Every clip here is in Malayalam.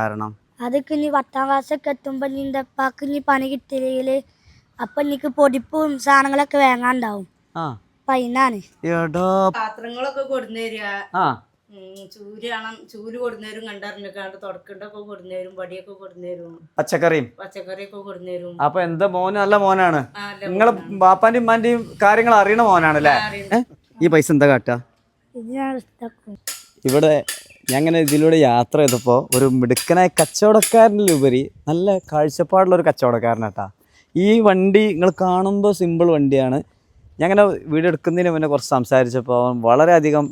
കാരണം അതൊക്കെ ഇനി 10ാം ക്ലാസ്സൊക്കെ എത്തുമ്പോ നിന്റെ ഉപ്പാക്ക് ഇനി പണി കിട്ടിയില്ലെങ്കില് അപ്പൊ എനിക്ക് പൊടിപ്പും സാധനങ്ങളൊക്കെ വാങ്ങാണ്ടാവും. അപ്പൊ അതിനാണ് പാത്രങ്ങളൊക്കെ കൊടുന്നേരിക, ചൂല് കൊടുന്നേരും, കണ്ടറിഞ്ഞിക്കാണ്ട് തുടക്കണ്ടൊക്കെ കൊടുന്നേരും, പടിയൊക്കെ കൊടുന്നേരും, പച്ചക്കറിയൊക്കെ കൊടുന്നേരും. അപ്പൊ എന്താ മോന് നല്ല മോനാണ്. നിങ്ങളെ ബാപ്പാന്റെയും ഉമ്മാന്റെയും കാര്യങ്ങൾ അറിയണ മോനാണല്ലേ. ഈ പൈസ എന്താ കാട്ടാ? ഇവിടെ ഞങ്ങനെ ഇതിലൂടെ യാത്ര ചെയ്തപ്പോൾ ഒരു മിടുക്കനായ കച്ചവടക്കാരനിലുപരി നല്ല കാഴ്ചപ്പാടുള്ള ഒരു കച്ചവടക്കാരനാട്ടാ. ഈ വണ്ടി നിങ്ങൾ കാണുമ്പോൾ സിമ്പിൾ വണ്ടിയാണ്. ഞങ്ങനെ വീഡിയോ എടുക്കുന്നതിന് മുന്നേ കുറച്ച് സംസാരിച്ചപ്പോൾ വളരെയധികം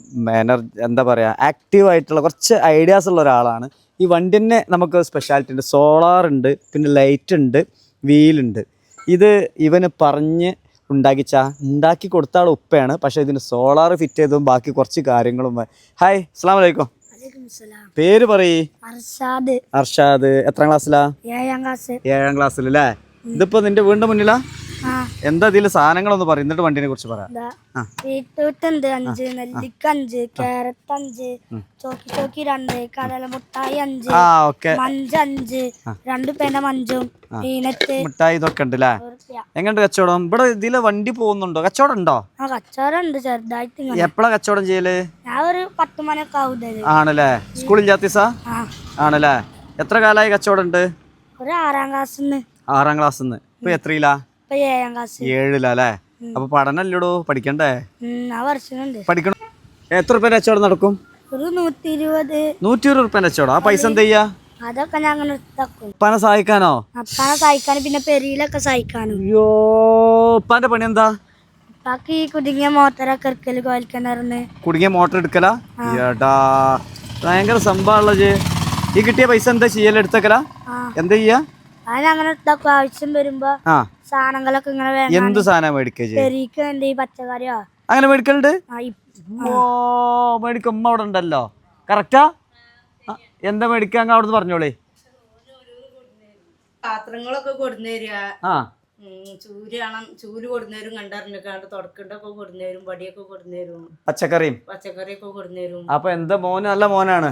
എന്താ പറയുക ആക്റ്റീവായിട്ടുള്ള കുറച്ച് ഐഡിയാസ് ഉള്ള ഒരാളാണ്. ഈ വണ്ടി തന്നെ നമുക്ക് സ്പെഷ്യാലിറ്റി ഉണ്ട്. സോളാറുണ്ട്, പിന്നെ ലൈറ്റ് ഉണ്ട്, വീലുണ്ട്. ഇത് ഇവന് പറഞ്ഞ് ഉണ്ടാക്കി കൊടുത്ത ആൾ ഉപ്പയാണ്. പക്ഷേ ഇതിന് സോളാർ ഫിറ്റ് ചെയ്തതും ബാക്കി കുറച്ച് കാര്യങ്ങളും. ഹായ്, അസ്സലാമു അലൈക്കും. പേര് പറയ്. അർഷാദ്. എത്രാം ക്ലാസ്സിലാ? 7ാം ക്ലാസ്സിൽ അല്ലേ. ഇതിപ്പോ നിന്റെ വീടിന്റെ മുന്നിലാ? എന്താ ഇതില് സാധനങ്ങളൊന്ന് പറയും, എന്നിട്ട് വണ്ടിനെ കുറിച്ച് പറയാം. ബീട്രൂട്ട് 5, നെല്ലിക്ക 5, ക്യാരറ്റ് 5, ചോക്കി 2, കടലമുട്ടായി 5, മഞ്ച് 5, 2 പേന മഞ്ചും മിഠായി ഇതൊക്കെ ഉണ്ട് അല്ലേ. എങ്ങനെയുണ്ട് കച്ചവടം? ഇവിടെ ഇതില് വണ്ടി പോകുന്നുണ്ടോ? കച്ചവടം ഉണ്ടോ? കച്ചവടം ഉണ്ട് ചെറുതായിട്ട്. എപ്പോഴാ കച്ചവടം ചെയ്യല്? ഞാൻ ഒരു 10 മണിയൊക്കെ ആവും. ആണല്ലേ. സ്കൂളില്ലാത്ത ദിവസാ? ആണല്ലേ. എത്ര കാലമായി കച്ചവടം ഉണ്ട്? ഒരു 6ാം ക്ലാസ്സിന്ന്. 6ാം ക്ലാസ്സിന്ന്. ഇപ്പൊ എത്രയിലാ? 7ാം ക്ലാസ്. 7ലാ. അപ്പൊ പഠനല്ലേടോ, പഠിക്കണ്ടേ? പഠിക്കണം. എത്ര രൂപ കച്ചവടം നടക്കും? ഒരു 120 രൂപ കച്ചവടം. ആ പൈസ എന്താ ചെയ്യാ? അതൊക്കെ ഞങ്ങൾ ഉപ്പാനെ സഹായിക്കാനോ? ഉപ്പാനെ സഹായിക്കാനും പിന്നെ പെരിയിലൊക്കെ സഹായിക്കാനും. അയ്യോ, ഉപ്പാന്റെ പണി എന്താ? ഉപ്പാക്ക് ഈ കുടുങ്ങിയ മോട്ടറൊക്കെ എടുക്കല്, കോൽക്കിണറിന് കുടുങ്ങിയ മോട്ടർ എടുക്കലാ? ഏടാ, ഭയങ്കര സംഭവമുള്ള. ഈ കിട്ടിയ പൈസ എന്താ ചെയ്യല്? എടുത്തക്കലാ? എന്താ ചെയ്യാ? അങ്ങനെ ആവശ്യം വരുമ്പോ സാധനങ്ങളൊക്കെ ഇങ്ങനെ എന്ത് സാധനം മേടിക്ക? പച്ചക്കറിയോ അങ്ങനെ മേടിക്കലുണ്ട്. മേടിക്കും. ഉമ്മ അവിടെ ഉണ്ടല്ലോ. കറക്റ്റാ. എന്താ മേടിക്കാ? അവിടുന്ന് പറഞ്ഞോളേ. പാത്രങ്ങളൊക്കെ കൊടുന്നേരിക, ചൂല് കൊടുന്നേരും, കണ്ടറിഞ്ഞിക്കാണ്ട് തുടക്കണ്ടൊക്കെ കൊടുന്നേരും, പടിയൊക്കെ കൊടുന്നേരും, പച്ചക്കറിയൊക്കെ കൊടുന്നേരും. അപ്പൊ എന്താ മോന് നല്ല മോനാണ്.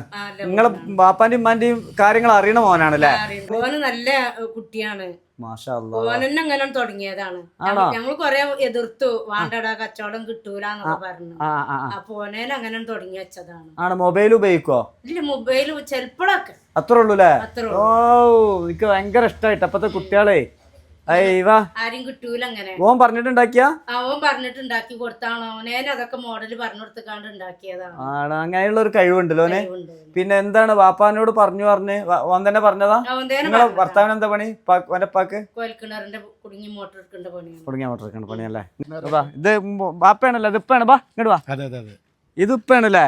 നിങ്ങളെ ബാപ്പാന്റെയും ഉമ്മാന്റെയും കാര്യങ്ങൾ അറിയണ മോനാണല്ലേ. മോന് നല്ല കുട്ടിയാണ്. ഓനെന്നെ അങ്ങനെ തുടങ്ങിയതാണ്. ഞങ്ങൾ കൊറേ എതിർത്തു, വാണ്ടടാ കച്ചവടം കിട്ടൂലെന്നൊക്കെ പറഞ്ഞു. അപ്പൊ ഓനേനെ അങ്ങനെ തുടങ്ങി വെച്ചതാണ്. മൊബൈൽ ഉപയോഗിക്കോ? ഇല്ല, മൊബൈൽ ചെലപ്പോഴൊക്കെ. അത്രേ ഉള്ളൂ അല്ലേ. ഓ, എനിക്ക് ഭയങ്കര ഇഷ്ടമായിട്ട് അപ്പത്തെ കുട്ടികളെ. ആരും കിട്ടൂല അങ്ങനെ. ഓൻ പറഞ്ഞിട്ടുണ്ടാക്കിയാ? ഓൻ പറഞ്ഞിട്ടുണ്ടാക്കി കൊടുത്താണോ? ഓനേനെ അതൊക്കെ മോഡല് പറഞ്ഞു കൊടുത്താണ്ട് ഉണ്ടാക്കിയതാണ്. അങ്ങനെയുള്ള ഒരു കഴിവുണ്ടല്ലോ ഓനെ. പിന്നെ എന്താണ് വാപ്പാനോട് പറഞ്ഞ് ഓൻ തന്നെ പറഞ്ഞതാ? നിങ്ങളെ ഭർത്താവിന് എന്താ പണി? ഓന്റെ ഉപ്പാക്ക് കോൽക്കിണറിന്റെ കുടുങ്ങിയ മോട്ടർ എടുക്കേണ്ട പണിയാണ്. കുടുങ്ങിയ മോട്ടർ എടുക്കേണ്ട പണിയല്ലേ. ഇത് വാപ്പയാണല്ലോ. ഇത് ഉപ്പാണ്. വാ ഇങ്ങോട്ട് വാ. ഇത് ഉപ്പാണല്ലേ.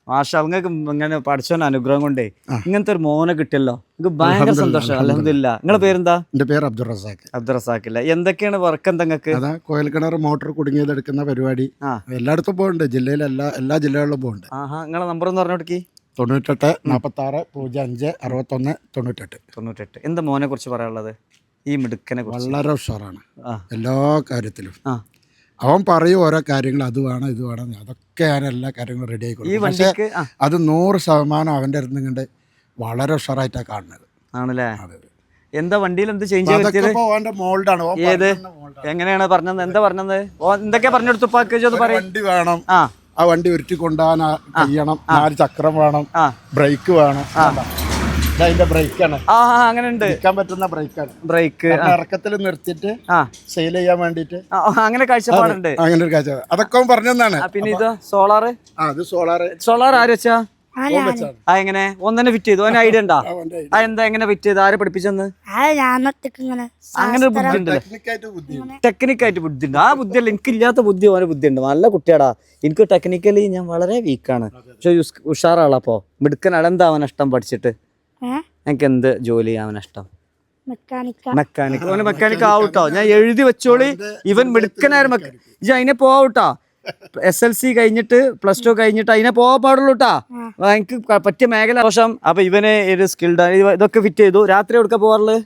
മാഷാ, നിങ്ങൾക്ക് ഇങ്ങനെ പഠിച്ചോന്റെ അനുഗ്രഹം കൊണ്ടേ ഇങ്ങനത്തെ ഒരു മോനെ കിട്ടിയല്ലോ. നിങ്ങൾക്ക് ഭയങ്കര സന്തോഷം. അൽഹംദുലില്ലാ. നിങ്ങളെ പേരെന്താ? എന്റെ പേര് അബ്ദുൾ റസാഖ് അല്ലേ. എന്തൊക്കെയാണ് വർക്ക്? എന്തെങ്ങൾക്ക്? കോയൽക്കിണർ മോട്ടോർ കുടുങ്ങിയത് എടുക്കുന്ന പരിപാടി എല്ലായിടത്തും പോകുന്നുണ്ട്. ജില്ലയിൽ എല്ലാ ജില്ലകളിലും പോകുന്നുണ്ട്. നിങ്ങളെ നമ്പർ ഒന്ന് പറഞ്ഞോടക്കി. 98 46 05 61 98. എന്താ മോനെ കുറിച്ച് പറയാനുള്ളത്? ഈ മിടുക്കനെ വളരെ ഉഷാറാണ് എല്ലാ കാര്യത്തിലും. അവൻ പറയും ഓരോ കാര്യങ്ങൾ, അത് വേണം ഇത് വേണം, അതൊക്കെ ഞാൻ എല്ലാ കാര്യങ്ങളും റെഡി ആയിക്കോളും. പക്ഷേ അത് 100% അവൻ്റെ അടുത്ത് നിന്നുകൊണ്ട് വളരെ ഉഷാറായിട്ടാണ് കാണുന്നത്. ആണല്ലേ. എന്താ വണ്ടിയിൽ എന്ത് ചേഞ്ച് ചെയ്തത്? മോൾഡാണ്. ഏത് എങ്ങനെയാണ് പറഞ്ഞത്? എന്താ പറഞ്ഞത്? എന്തൊക്കെയാ പറഞ്ഞെടുത്തു? വണ്ടി വേണം, ആ വണ്ടി ഉരുട്ടി കൊണ്ടുപോകാൻ കഴിയണം, 4 ചക്രം വേണം, ബ്രേക്ക് വേണം. അതിന്റെ ബ്രേക്കാണ്. അങ്ങനെ ഉണ്ട്. നിൽക്കാൻ പറ്റുന്ന ബ്രേക്ക് ഇറക്കത്തിൽ നിർത്തിയിട്ട് സെയിൽ ചെയ്യാൻ വേണ്ടിട്ട് അങ്ങനെ കാഴ്ചപ്പാടുണ്ട്. അങ്ങനെ ഒരു കാഴ്ച അതൊക്കെ പറഞ്ഞതാണ്. പിന്നെ ഇത് സോളാർ. സോളാർ ആര് വെച്ചാ? എങ്ങനെ ഒന്നെ ഫിറ്റ് ചെയ്തു? അതിന് ഐഡിയ ഉണ്ടാ? എന്താ എങ്ങനെ ഫിറ്റ് ചെയ്ത്? ആരെ പഠിപ്പിച്ചെന്ന്? അങ്ങനെ ഒരു ബുദ്ധി ഉണ്ട്, ടെക്നിക്കായിട്ട് ബുദ്ധി ഉണ്ട്. ആ ബുദ്ധിയല്ല, എനിക്കില്ലാത്ത ബുദ്ധി ഓരോ ബുദ്ധി ഉണ്ട്. നല്ല കുട്ടിയാടാ. എനിക്ക് ടെക്നിക്കലി ഞാൻ വളരെ വീക്കാണ്. പക്ഷെ ഉഷാറാളാ. അപ്പോ മിടുക്കനാണ്. എന്താ അവൻ ഇഷ്ടം പഠിച്ചിട്ട്? എനിക്ക് എന്ത് ജോലി ചെയ്യാൻ ഇഷ്ടം? മെക്കാനിക്. ഓന് മെക്കാനിക് ആവട്ടോ. ഞാൻ എഴുതി വെച്ചോളി. ഇവൻ മിടുക്കനായ ഇജ്ജ് അതിനെ പോവട്ടാ. SLC കഴിഞ്ഞിട്ട് +2 കഴിഞ്ഞിട്ട് അതിനെ പോവാൻ പാടുള്ളൂ കേട്ടാ. എനിക്ക് പറ്റിയ മേഖല ദോഷം. അപ്പൊ ഇവനെ ഒരു സ്കിൽഡ്. ഇതൊക്കെ ഫിറ്റ് ചെയ്തു. രാത്രി എവിടെ പോവാറുള്ളത്?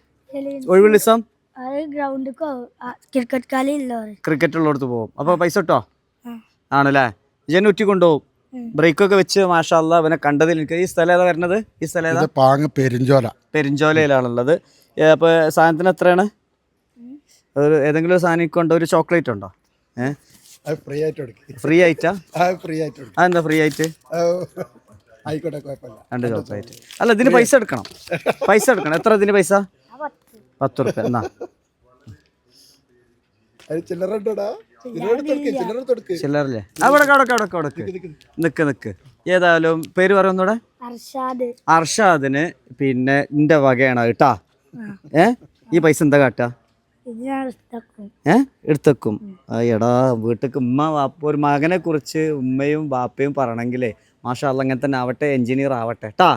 ഒഴിവുള്ള ദിവസം ക്രിക്കറ്റ് ഉള്ളിടത്ത് പോകും. അപ്പൊ പൈസ കിട്ടോ? ആണല്ലേ. ഇജന്നെ ഉറ്റി കൊണ്ടുപോകും. ബ്രേക്കൊക്കെ വെച്ച് മാഷാ അല്ലാ അവനെ കണ്ടതിൽ എനിക്ക് ഈ സ്ഥലം ഏതാ വരുന്നത്? ഈ സ്ഥലം ഏതാ? ഇത് പാങ്ങ് പെരിഞ്ചോല. പെരിഞ്ചോലയിലാണുള്ളത്. അപ്പോൾ സാധനത്തിന് എത്രയാണ്? ഏതെങ്കിലും ഒരു സാധനം കൊണ്ട് ഒരു ചോക്ലേറ്റ് ഉണ്ടോ? അത് ഫ്രീ ആയിട്ട് കൊടുക്കും. ഫ്രീ ആയിട്ടാ? ഫ്രീ ആയിട്ട് കൊടുക്കും. അതെന്താ ഫ്രീ ആയിട്ട്? ആയിക്കോട്ടെ, കുഴപ്പമില്ല. 2 ചോക്ലേറ്റ്. അല്ല, ഇതിന് പൈസ എടുക്കണം. പൈസ എടുക്കണം. എത്ര ഇതിന് പൈസ? 10 റുപ്യ. എന്നാ ചില്ലറല്ലേ? അവിടെ നിക്ക്. ഏതായാലും പേര് പറയുന്നൂടെ? അർഷാദിന് പിന്നെ എന്റെ വകയാണ് കേട്ടാ. ഈ പൈസ എന്താ കാട്ടാ? എടുത്തേക്കും. എടാ വീട്ടിക്ക് ഉമ്മ വാപ്പ ഒരു മകനെ കുറിച്ച് ഉമ്മയും ബാപ്പയും പറയണമെങ്കിലേ മാഷാ അല്ലാ അങ്ങനെ തന്നെ ആവട്ടെ, എഞ്ചിനീയർ ആവട്ടെ ട്ടാ.